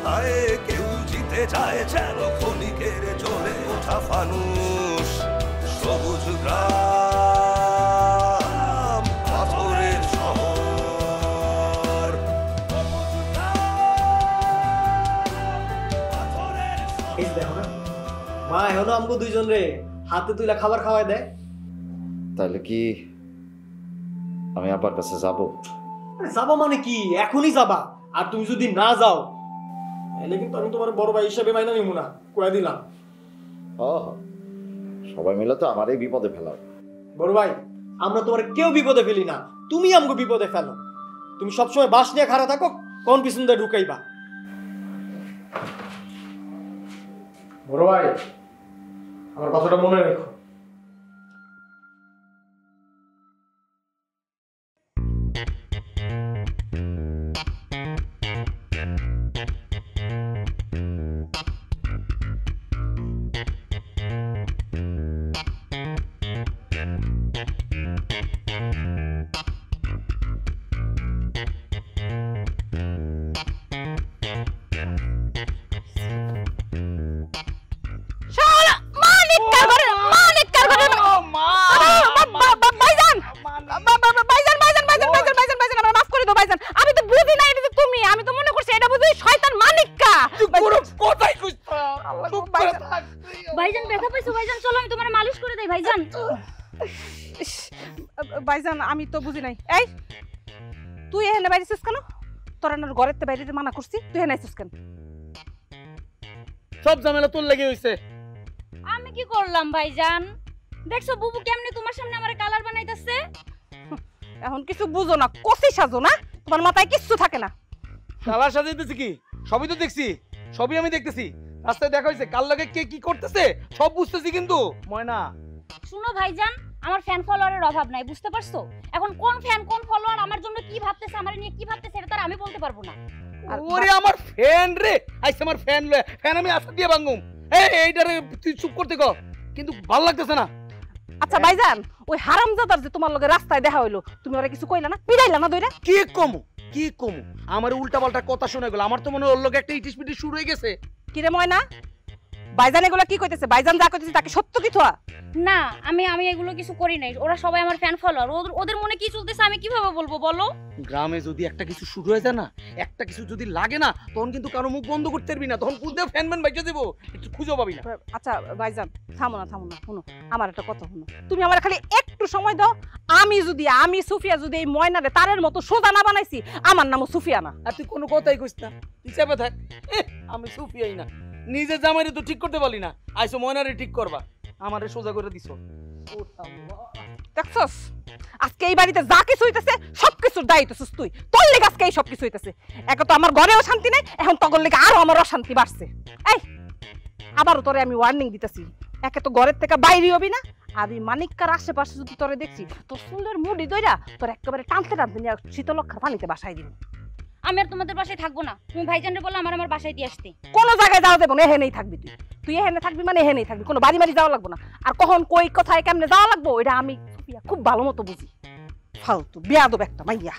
মাথায় কেউ জিতে যায় যেন ক্ষণিকের জ্বলে ওঠা ফানুষ। সবুজ গ্রাম পাথরের শহর, মা এখনো আমগো দুইজন রে হাতে তুইলা খাবার খাওয়াই দেয়। তাহলে কি আমি আব্বার কাছে যাব? যাবা মানে কি? এখনই যাবা। আর তুমি যদি না যাও তাহলে কিন্তু আমি তোমার বড় ভাই হিসাবে মাইনা নিব না, কয়ে দিলাম। সবাই মিলে তো আমারই বিপদে ফেলা। বড় ভাই, আমরা তোমার কেউ বিপদে ফেলি না, তুমি আমগো বিপদে ফেলো। তুমি সবসময় বাস নিয়ে খাড়া থাকো, কোন পিছন দিয়ে ঢুকাইবা। বড় ভাই, আমার কথাটা মনে রেখো। ভাইজান আমি তো বুঝি নাই। এই তুই এখানে বাইরেছিস কেন? তোর ঘরের বাইরে মানা করছি, তুই এখানে আইছিস কেন? সব ঝামেলা তোর লেগে হইছে। আমি কি করলাম ভাইজান? দেখছো বুবু কেমনে তোমার সামনে আমারে কালার বানাইতেছে। এখন কিছু বুঝো না, কষি সাজো না, তোমার মাথায় কিচ্ছু থাকে না। কালার সাজাইতেছি কি? সবই তো দেখছি, সবই আমি দেখতেছি। রাস্তায় দেখা হইছে কাল লাগে কে কি করতেছে সব বুঝতেছি। কিন্তু ময়না শুনো ভাইজান, আমার ফ্যান ফলোয়ারের অভাব নাই, বুঝতে পারছো? এখন কোন ফ্যান কোন ফলোয়ার আমার জন্য কি ভাবতেছে, আমার নিয়ে কি ভাবতেছে, এটা তো আমি বলতে পারবো না। ওরে আমার ফ্যান রে, আইছে আমার ফ্যান লয়ে, ফ্যান আমি আস্তে দিয়ে ভাঙুম। এইটারে তুই চুপ করতে কও, কিন্তু ভালো লাগতেছে না। আচ্ছা ভাইজান, ওই হারামজাদার যে তোমার লগে রাস্তায় দেখা হইলো, তুমি ওরা কিছু কইলা না, পিড়াইলা না দইরা? কি কমু কি কমু, আমার উল্টা পাল্টা কথা শুনে গেল। আমার তো মনে হয় ওর লগে একটা ইটিস পিটিস শুরু হয়ে গেছে। কি রে ময়না, ভাইজান এগুলা কি কইতেছে? ভাইজান যা কইতেছে তাকে সত্য কি থা? না, আমি এগুলো কিছু করি নাই। ওরা সবাই আমার ফ্যান ফলোয়ার, ওদের মনে কি চলতেছে আমি কিভাবে বলবো বলো? গ্রামে যদি একটা কিছু শুরু হয়ে যায় না, একটা কিছু যদি লাগে না, তখন কিন্তু কারো মুখ বন্ধ করতে পারবি না। তখন কোনটা ফ্যানম্যান বাইকে দেবো, একটু খুঁজে পাবি না। আচ্ছা ভাইজান থামো না, শুনো আমার একটা কথা শুনো। তুমি আমার খালি একটু সময় দাও। আমি সুফিয়া যদি এই ময়নারে তারের মতো সোজা না বানাইছি, আমার নামও সুফিয়া না। আর তুই কোনো কথাই কইস না, তুই চেপে থাক। আমি সুফিয়াই না, নিজের জামাইরে তো ঠিক করতে পারলি না, আইসো ময়নারে ঠিক করবা, আমারে সোজা করে দিছো। দেখছস আজকে এই বাড়িতে যা কিছু হইতেছে সবকিছুর দায়িত্ব তুই। তোর লেগে আজকে এই সবকিছু হইতেছে। একে তো আমার ঘরেও শান্তি নাই, এখন তখন লেগে আরো আমার অশান্তি বাড়ছে। এই আবারও তোরে আমি ওয়ার্নিং দিতেছি, একে তো ঘরের থেকে বাইরে হবি না, আর এই মানিককার আশেপাশে যদি তোরে দেখছি তোর চুলের মুড়ি দইরা তোর একেবারে টানতে টানতে নিয়ে শীতলক্ষার পানিতে বাসায় দিবি। আমি আর তোমাদের বাসায় থাকবো না। তুমি ভাইজানরে বললো আমার বাসায় দিয়ে আসতে। কোনো জায়গায় যাওয়া যাবো না, এখানেই থাকবি তুই এখানে থাকবি মানে এখানেই থাকবি, কোনো বাড়ি বাড়ি যাওয়া লাগবো না। আর কখন কই কোথায় কেমনে যাওয়া লাগবো এটা আমি খুব ভালো মতো বুঝি। ফালতু বেয়াদব একটা মাইয়া।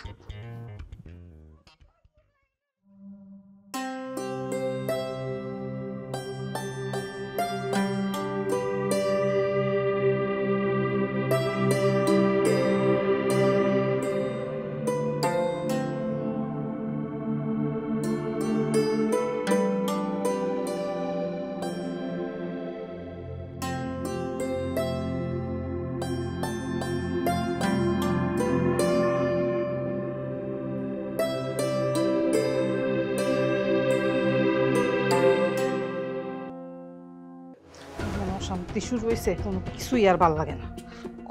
শান্তি শুরু হয়েছে, কোনো কিছুই আর ভাল লাগে না।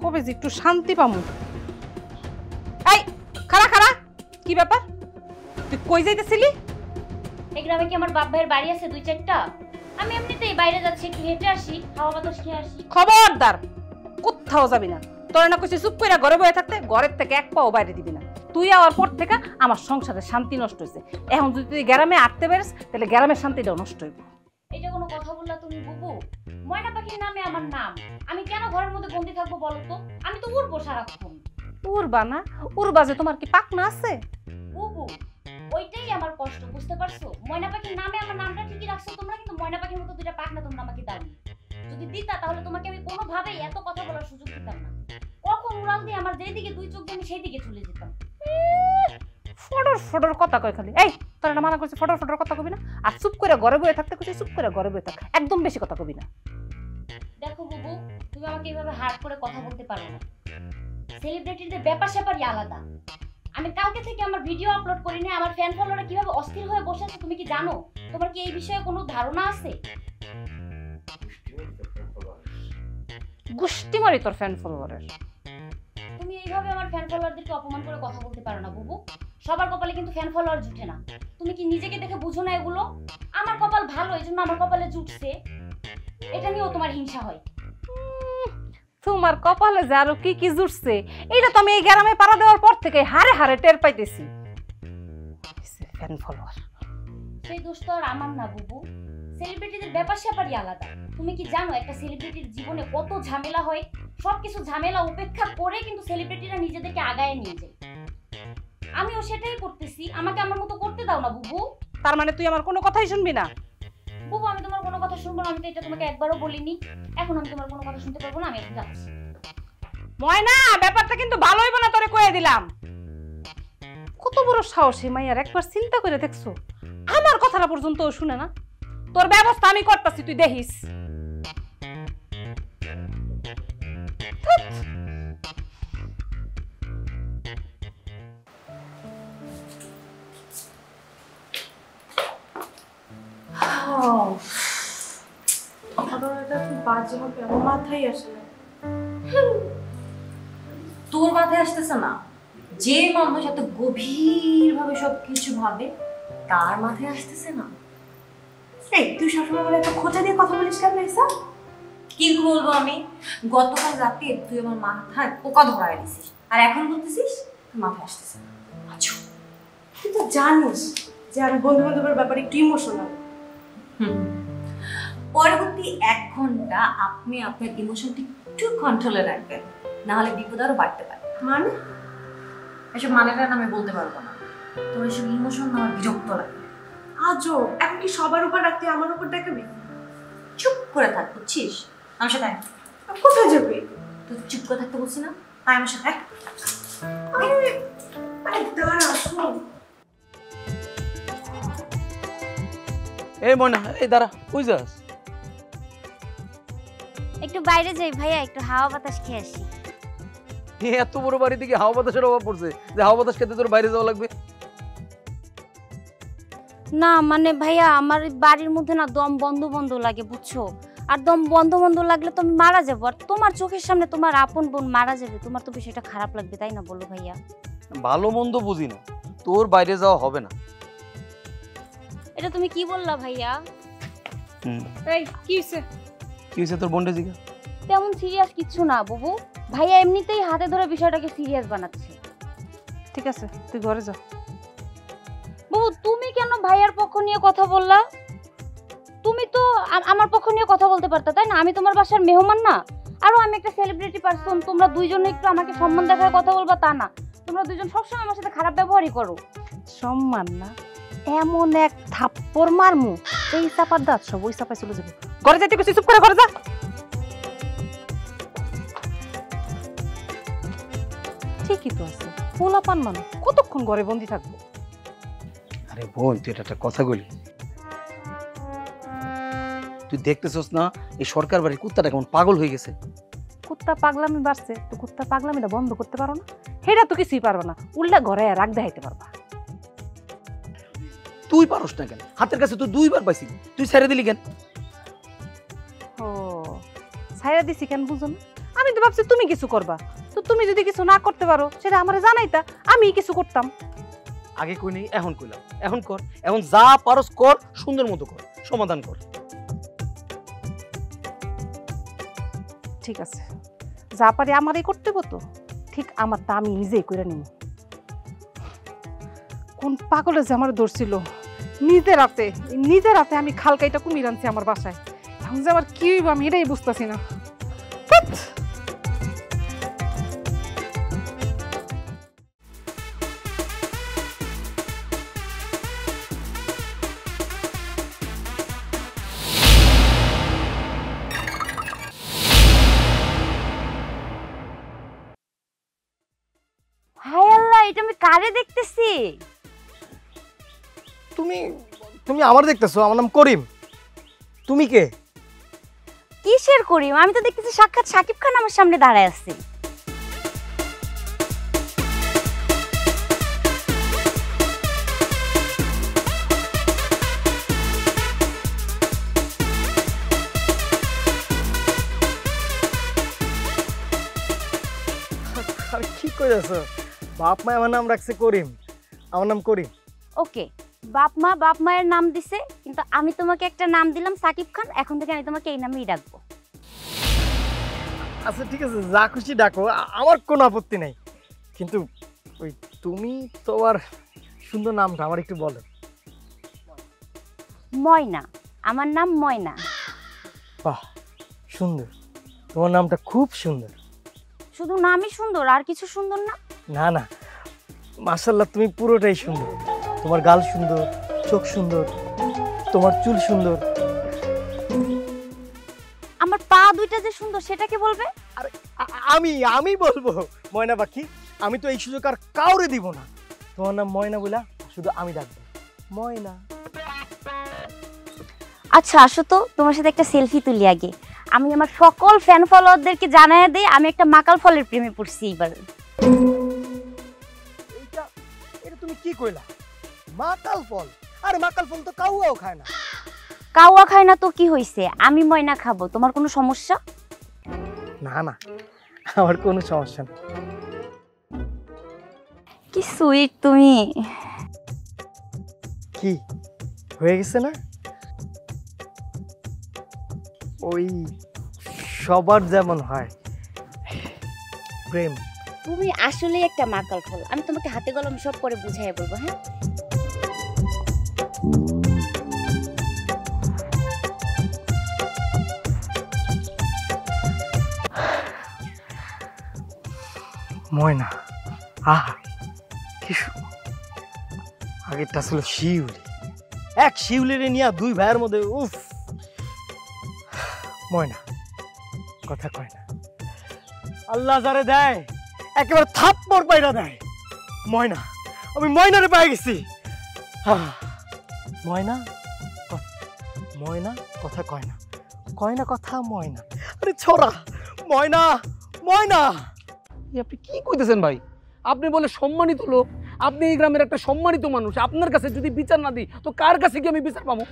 কবে যে একটু শান্তি পামু। এই খাড়া কি ব্যাপার, তুই কই যাইতেছিলি? এই গ্রামে কি আমার বাপ ভাইয়ের বাড়ি আছে 2-4টা? আমি এমনিতেই বাইরে যাচ্ছি, একটু হেঁটে আসি, হাওয়া বাতাস খেয়ে আসি। খবরদার কোথাও যাবি না। তোর না কইছি চুপ কইরা ঘরে বসে থাকতে, ঘরের থেকে এক পাও বাইরে দিবি না। তুই আওয়ার পর থেকে আমার সংসারের শান্তি নষ্ট হয়েছে। এখন যদি তুই গ্রামে আটতে পারিস তাহলে গ্রামের শান্তিটাও নষ্ট হইব। এটা কোনো কথা বললা তুমি বুবু? ময়না পাখির নামে আমার নাম, আমি কেন ঘরের মধ্যে বন্দি থাকবো বলো তো? আমি তো উড়বো সারাক্ষণ। উড়বা না? উড়বা যে তোমার কি পাখনা আছে? বুবু ওইটাই আমার কষ্ট, বুঝতে পারছো? ময়না পাখির নামে আমার নামটা ঠিকই রাখছো তোমরা, কিন্তু ময়না পাখির মতো দুইটা পাখনা তোমরা আমাকে দাওনি। যদি দিতা তাহলে তোমাকে আমি কোনোভাবেই এত কথা বলার সুযোগ দিতাম না। কখন উড়াল দিয়ে আমার যেদিকে দুই চোখ দিয়ে আমি সেই দিকে চলে যেতাম। ফডর ফডর কথা কয় খালি। এই তোরা না মানা করছিস ফডর ফডর কথা কবি না, আর চুপ করে ঘরে বসে থাকতে কইছিস চুপ করে ঘরে বসে থাক, একদম বেশি কথা কবি না। দেখো বুবু, তুমি আমাকে এইভাবে হার্ড করে কথা বলতে পারো না। সেলিব্রিটিদের ব্যাপার স্যাপারই আলাদা। আমি কালকে থেকে আমার ভিডিও আপলোড করি না, আমার ফ্যান ফলোয়াররা কিভাবে অস্থির হয়ে বসে আছে তুমি কি জানো? তোমার কি এই বিষয়ে কোনো ধারণা আছে? গুষ্টি মারি তোর ফ্যান ফলোয়ারের। তুমি এইভাবে আমার ফ্যান ফলোয়ারদেরকে অপমান করে কথা বলতে পারো না বুবু। সবার কপালে কিন্তু ফ্যান ফলোয়ার জুটে না। তুমি কি নিজেকে দেখে বুঝো না এগুলো? আমার কপাল ভালো, এই জন্য আমার কপালে জুটছে, এটা নিয়েও তোমার হিংসা হয়। তোমার কপালে যে আরো কি কি জুটছে এটা তো আমি এই গ্রামে পাড়া দেওয়ার পর থেকে হারে হারে টের পাইতেছি। ফ্যান ফলোয়ার সেই দোষ তো আর আমার না বুবু। সেলিব্রিটিদের ব্যাপার স্যাপারই আলাদা। তুমি কি জানো একটা সেলিব্রিটির জীবনে কত ঝামেলা হয়? সবকিছু ঝামেলা উপেক্ষা করে কিন্তু সেলিব্রিটিরা নিজেদেরকে আগায় নিয়ে যায়। আমিও সেটাই করতেছি, আমাকে আমার মতো করতে দাও না বুবু। তার মানে তুই আমার কোনো কথাই শুনবি না? বুবু আমি তোমার কোনো কথা শুনবো না, আমি তো এটা তোমাকে একবারও বলিনি। এখন আমি তোমার কোনো কথা শুনতে পারবো না, আমি এখন যাচ্ছি। ময়না, ব্যাপারটা কিন্তু ভালো হইব না, তোরে কয়ে দিলাম। কত বড় সাহস এই মাইয়ার, একবার চিন্তা করে দেখছো? আমার কথাটা পর্যন্ত ও শুনে না। তোর ব্যবস্থা আমি করতেছি, তুই দেখিস। বাজে হবে আমার মাথায় আসে না। তোর মাথায় আসতেছে না? যে মানুষ এত গভীর ভাবে সবকিছু ভাবে তার মাথায় আসতেছে না? এই তুই সবসময় বলে একটা খোঁচা দিয়ে কথা বলিস কেন এসা? কি বলবো আমি? গতকাল রাতে তুই আমার মাথায় পোকা ধরায় দিছিস, আর এখন বলতেছিস তোর মাথায় আসতেছে না। আচ্ছা, তুই তো জানিস যে আমি বন্ধু বান্ধবের ব্যাপারে একটু ইমোশনাল। পরবর্তী 1 ঘন্টা আপনি আপনার ইমোশনটি একটু কন্ট্রোলে রাখবেন, না হলে বিপদ আরো বাড়তে পারে। মানে এসব মানেটা আমি বলতে পারবো না। তোর এসব ইমোশন আমার বিরক্ত লাগে। আজও এখন কি সবার উপর রাখতে আমার উপর দেখাবি? চুপ করে থাক, বুঝছিস? আমার সাথে আয়। কোথায় যাবি? তুই চুপ করে থাকতে বলছি না? আয় আমার সাথে আয়। আরে দাঁড়া, শোন। এই ময়না, এই দাঁড়া, কই যাস? একটু বাইরে যাই ভাইয়া, একটু হাওয়া বাতাস খেয়ে আসি। এত বড় বাড়ি থেকে হাওয়া বাতাসের অভাব পড়ছে যে হাওয়া বাতাস খেতে তোর বাইরে যাওয়া লাগবে? না মানে ভাইয়া, আমার বাড়ির মধ্যে না দম বন্ধ বন্ধ লাগে, বুঝছো? আর দম বন্ধ বন্ধ লাগলে তো আমি মারা যাবো, আর তোমার চোখের সামনে তোমার আপন বোন মারা যাবে, তোমার তো বিষয়টা খারাপ লাগবে, তাই না? বলো ভাইয়া। ভালো মন্দ বুঝি না, তোর বাইরে যাওয়া হবে না। এটা তুমি কি বললা ভাইয়া? এই কি হইছে? কি হয়েছে তোর বোনটা জিগা? তেমন সিরিয়াস কিছু না বুবু, ভাইয়া এমনিতেই হাতে ধরে বিষয়টাকে সিরিয়াস বানাচ্ছে। ঠিক আছে, তুই ঘরে যা। বুবু তুমি কেন ভাইয়ার পক্ষ নিয়ে কথা বললা? তুমি তো আমার পক্ষ নিয়ে কথা বলতে পারতা, তাই না? আমি তোমার বাসার মেহমান না? আরো আমি একটা সেলিব্রিটি পারসন, তোমরা দুইজনে একটু আমাকে সম্মান দেখায় কথা বলবা তা না? তোমরা দুইজন সবসময় আমার সাথে খারাপ ব্যবহারই করো। সম্মান না, এমন এক থাপ্পড় মারমু এই চাপার দাঁত সব ওই চাপায় চলে যাবে। ঘরে যাইতে কইছি, চুপ করে ঘরে যা। ঠিকই তো আছে, পোলাপান মানুষ কতক্ষণ ঘরে বন্দি থাকবো? আরে বোন, তুই এটা একটা কথা বলি। তুই দেখতেছস না এই সরকার বাড়ির কুত্তাটা কেমন পাগল হয়ে গেছে? কুত্তা পাগলামি বাড়ছে, তো কুত্তা পাগলামিটা বন্ধ করতে পারো না? সেটা তো কিছুই পারবে না, উল্টা ঘরে রাগ দেখাইতে পারবা। তুই পারস না কেন? হাতের কাছে তুই 2 বার পাইছি, তুই ছেড়ে দিলি কেন? ও ছাইরা দিছি কেন বুঝো না? আমি তো ভাবছি তুমি কিছু করবা, তো তুমি যদি কিছু না করতে পারো সেটা আমারে জানাইতা, আমি কিছু করতাম। আগে কই নেই, এখন কইলাম, এখন কর। এখন যা পারস কর, সুন্দর মতো কর, সমাধান কর। ঠিক আছে, যা পারি আমারই করতে হতো, ঠিক আমারটা আমি নিজেই করে নিব। কোন পাগলে যে আমার ধরছিল নিজে রাতে আমি খালকাইটা কুমির আনছি আমার বাসায়। এখন যে আমার কি হইব আমি এটাই বুঝতেছি না। কারে দেখতেছি? তুমি তুমি আমার দেখতেছো? আমার নাম করিম। তুমি কে? কিসের করিম? আমি তো দেখতেছি সাক্ষাৎ সাকিব খান আমার সামনে দাঁড়ায় আছে। আর কি কইতাছো? বাপ মা আমার নাম রাখছে করিম, আমার নাম করিম। ওকে, বাপ মায়ের নাম দিছে, কিন্তু আমি তোমাকে একটা নাম দিলাম সাকিব খান। এখন থেকে আমি তোমাকে এই নামেই ডাকবো। আচ্ছা ঠিক আছে, যা খুশি ডাকো, আমার কোনো আপত্তি নাই। কিন্তু ওই তুমি তোমার সুন্দর নামটা আমার একটু বলো। ময়না, আমার নাম ময়না। বাহ, সুন্দর, তোমার নামটা খুব সুন্দর। শুধু নামই সুন্দর, আর কিছু সুন্দর না? না না, মাশাআল্লাহ, তুমি পুরোটাই সুন্দর। তোমার গাল সুন্দর, চোখ সুন্দর, তোমার চুল সুন্দর। আমার পা দুইটা যে সুন্দর সেটাকে বলবে? আরে আমি বলবো ময়না পাখি, আমি তো এই সুযোগ আর কাউরে দিব না। তোমার নাম ময়না বলা, শুধু আমি ডাকবো ময়না। আচ্ছা আসো তো, তোমার সাথে একটা সেলফি তুলি আগে। আমি আমার সকল ফ্যান ফলোয়ারদেরকে জানায় দেই আমি একটা মাকাল ফলের প্রেমে পড়ছি এবার। এটা তুমি কি কইলা? মাকাল ফল? আরে মাকাল ফল তো কাউয়াও খায় না। কাউয়া খায় না তো কি হইছে? আমি ময়না খাবো, তোমার কোনো সমস্যা? না না, আমার কোনো সমস্যা নেই। কি সুইট তুমি। কি হয়ে গেছে না? ওই সবার যেমন হয় প্রেম। তুমি আসলেই একটা মাকাল ফল। আমি তোমাকে হাতে কলমে সব করে বুঝাই বলবো। হ্যাঁ, ময়না, আহা কি আগেরটা ছিল শিউলি, এক শিউলিরে নিয়ে দুই ভাইয়ের মধ্যে উফ। ময়না কথা কয় না, আল্লাহ যারে দেয় একেবারে থাপ্পড় পাইরা দেয়। ময়না, আমি ময়নারে পেয়ে গেছি। ময়না ময়না কথা কয় না, কয় না কথা ময়না। আরে ছোড়া, ময়না ময়না। আপনি কি কইতেছেন ভাই? আপনি বলে সম্মানিত লোক, আপনি এই গ্রামের একটা সম্মানিত মানুষ, আপনার কাছে যদি বিচার না দিই তো কার কাছে কি আমি বিচার পাবো?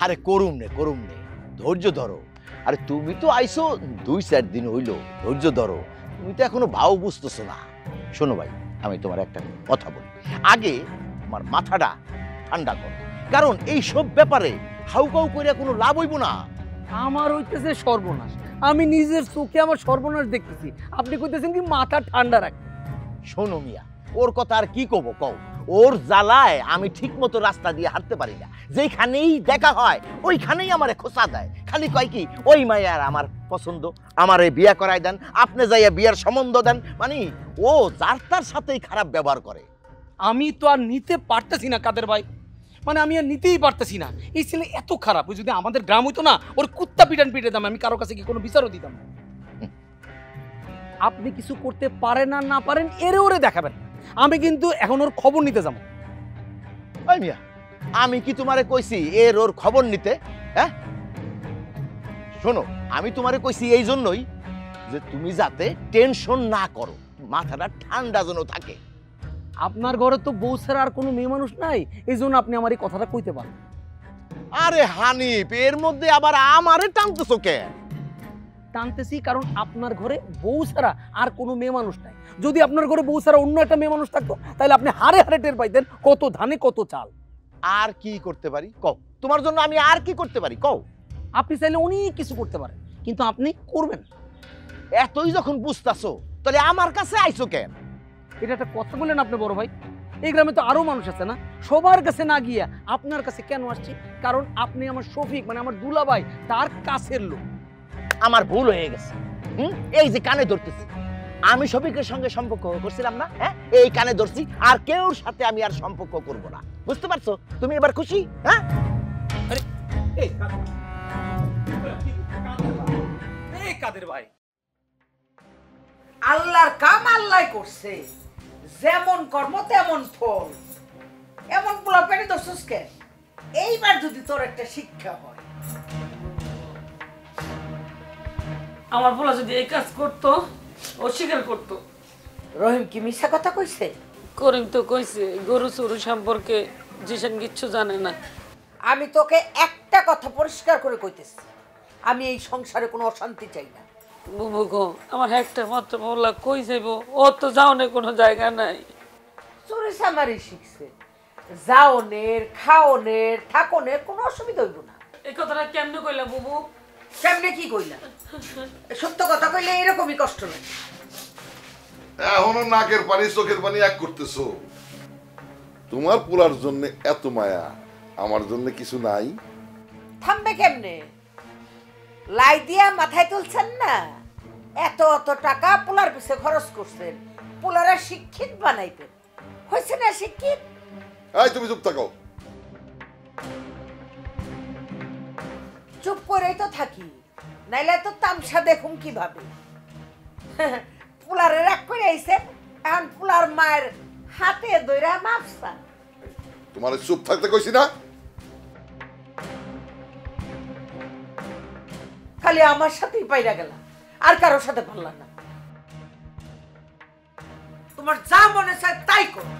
আরে করুম নে, ধৈর্য ধরো। আরে তুমি তো আইসো 2-4 দিন হইলো, ধৈর্য ধরো। তুমি তো এখনো ভাও বুঝতেছো না। শোনো ভাই, আমি তোমার একটা কথা বলি, আগে আমার মাথাটা ঠান্ডা করো, কারণ এই সব ব্যাপারে হাউকাউ করে কোনো লাভ হইব না। আমার হইতেছে সর্বনাশ, আমি নিজের চোখে আমার সর্বনাশ দেখতেছি, আপনি কইতেছেন কি মাথা ঠান্ডা রাখ। শোনো মিয়া, ওর কথা আর কি কব কও। ওর জ্বালায় আমি ঠিক মতো রাস্তা দিয়ে হাঁটতে পারি না। যেখানেই দেখা হয় ওইখানেই আমারে খোঁচা দেয়, খালি কয় কি ওই মাইয়ার আমার পছন্দ, আমারে বিয়া করাই দেন, আপনি যাইয়া বিয়ার সম্বন্ধ দেন। মানে ও যার তার সাথেই খারাপ ব্যবহার করে। আমি তো আর নিতে পারতেছি না কাদের ভাই, মানে আমি আর নিতেই পারতেছি না। এই ছেলে এত খারাপ, ওই যদি আমাদের গ্রাম হইতো না, ওর কুত্তা পিটান পিটে দাম, আমি কারো কাছে কি কোনো বিচারও দিতাম না। আপনি কিছু করতে পারেন আর না পারেন এরে ওরে দেখাবেন, আমি কিন্তু এখন ওর খবর নিতে যাবো। ওই মিয়া, আমি কি তোমারে কইছি এর ওর খবর নিতে? হ্যাঁ শোনো, আমি তোমারে কইছি এই জন্যই যে তুমি যাতে টেনশন না করো, মাথাটা ঠান্ডা যেন থাকে। আপনার ঘরে তো বউ ছাড়া আর কোনো মেয়ে মানুষ নাই, এই জন্য আপনি আমার এই কথাটা কইতে পারেন। আরে হানিফ, এর মধ্যে আবার আমারে টানতেছো কেন? টানতেছি কারণ আপনার ঘরে বউ ছাড়া আর কোনো মেয়ে মানুষ নাই। যদি আপনার ঘরে বউ ছাড়া অন্য একটা মেয়ে মানুষ থাকতো তাহলে আপনি হারে হারে টের পাইতেন কত ধানে কত চাল। আর কি করতে পারি কও? তোমার জন্য আমি আর কি করতে পারি কও? আপনি চাইলে অনেক কিছু করতে পারেন, কিন্তু আপনি করবেন। এতই যখন বুঝতাছো তাহলে আমার কাছে আইছো কেন? এটা একটা কথা বললেন আপনি বড় ভাই। এই গ্রামে তো আরো মানুষ আছে না, সবার কাছে না গিয়া আপনার কাছে কেন আসছি? কারণ আপনি আমার শফিক, মানে আমার দুলাভাই, তার কাছের লোক। আমার ভুল হয়ে গেছে। এই যে কানে ধরতেছি, আমি শফিকের সঙ্গে সম্পর্ক করছিলাম না, হ্যাঁ এই কানে ধরছি, আর কেউর সাথে আমি আর সম্পর্ক করব না। বুঝতে পারছো? তুমি এবার খুশি? হ্যাঁ কাদের ভাই, আল্লাহর কাম আল্লাহ করছে। যেমন কর্ম তেমন ফল। এমন পোলা পেটে ধরছিস কেন? এইবার যদি তোর একটা শিক্ষা হয়। আমার পোলা যদি এই কাজ করতো অস্বীকার করতো। রহিম কি মিথ্যা কথা কইছে? করিম তো কইছে গরু চুরু সম্পর্কে জিসান কিচ্ছু জানে না। আমি তোকে একটা কথা পরিষ্কার করে কইতেছি, আমি এই সংসারে কোনো অশান্তি চাই না। বুবু গো, আমার একটা মাত্র পোলা কই যাইব? ও তো যাওনে কোনো জায়গা নাই। চুরি চামারি শিখছে, যাওনের খাওনের থাকনের কোনো অসুবিধা হইব না। এই কথাটা কেমনে কইলা বুবু? কেমনে কি কইলা? সত্য কথা কইলে এরকমই কষ্ট লাগে। এখনো নাকের পানি চোখের পানি এক করতেছো। তোমার পোলার জন্য এত মায়া, আমার জন্য কিছু নাই? থামবে কেমনে? লাই দিয়া মাথায় তুলছেন না? এত অত টাকা পোলার পিছে খরচ করছেন, পোলারা শিক্ষিত বানাইতেন, হয়েছে না শিক্ষিত? এই তুমি চুপ থাকো। চুপ করেই তো থাকি, নাইলে তো তামসা দেখুন কিভাবে। পোলারে রাগ করে আইছে, এখন পোলার মায়ের হাতে ধইরা মাপসা। তোমার চুপ থাকতে কইছি না? খালি আমার সাথেই পাইরা গেলাম, আর কারোর সাথে পারলাম না। তোমার যা মনে চায় তাই করো।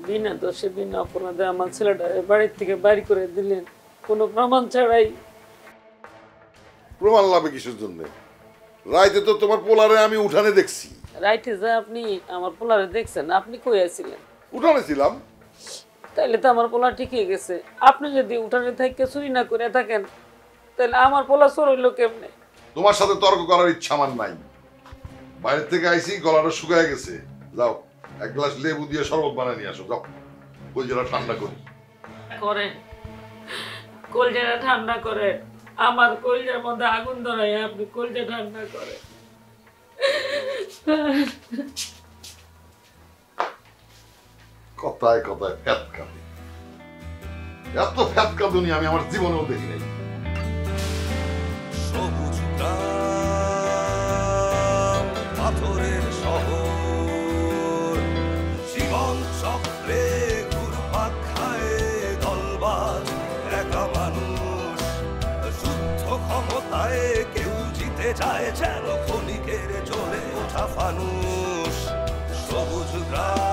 বিনা দোষে বিনা অপরাধে আমার ছেলেটা বাড়ির থেকে বাইর করে দিলেন কোনো প্রমাণ ছাড়াই। প্রমাণ লাভে কিসের জন্য? রাইতে তো তোমার পোলারে আমি উঠানে দেখছি। রাইতে যা আপনি আমার পোলারে দেখছেন? আপনি কই আছিলেন? উঠানে ছিলাম। তাইলে তো আমার পোলা ঠিকই গেছে। আপনি যদি উঠানে থেকে চুরি না করে থাকেন তাহলে আমার পোলা চোর হইলো কেমনে? তোমার সাথে তর্ক করার ইচ্ছা আমার নাই। বাইরে থেকে আইছি, গলাটা শুকায় গেছে। যাও এক গ্লাস লেবু দিয়ে শরবত বানিয়ে নিয়ে আসো। যাও কলজাটা ঠান্ডা করি। করেন, কলজাটা ঠান্ডা করে। আমার কলজার মধ্যে আগুন ধরাই আপনি কলজা ঠান্ডা করে। কথায় কথায় ফ্যাত কাঁদে। এত ফ্যাত কাঁদুনি আমি আমার জীবনেও দেখি নাই। সবুজ গ্রাম, পাথরের শহর, জীবন চক্রে ঘুরপাক খায় দলবাজ একা মানুষ। যুদ্ধ ক্ষমতায় কেউ জিতে যায় যেন ক্ষণিকের জ্বলে ওঠা ফানুষ। সবুজ গ্রাম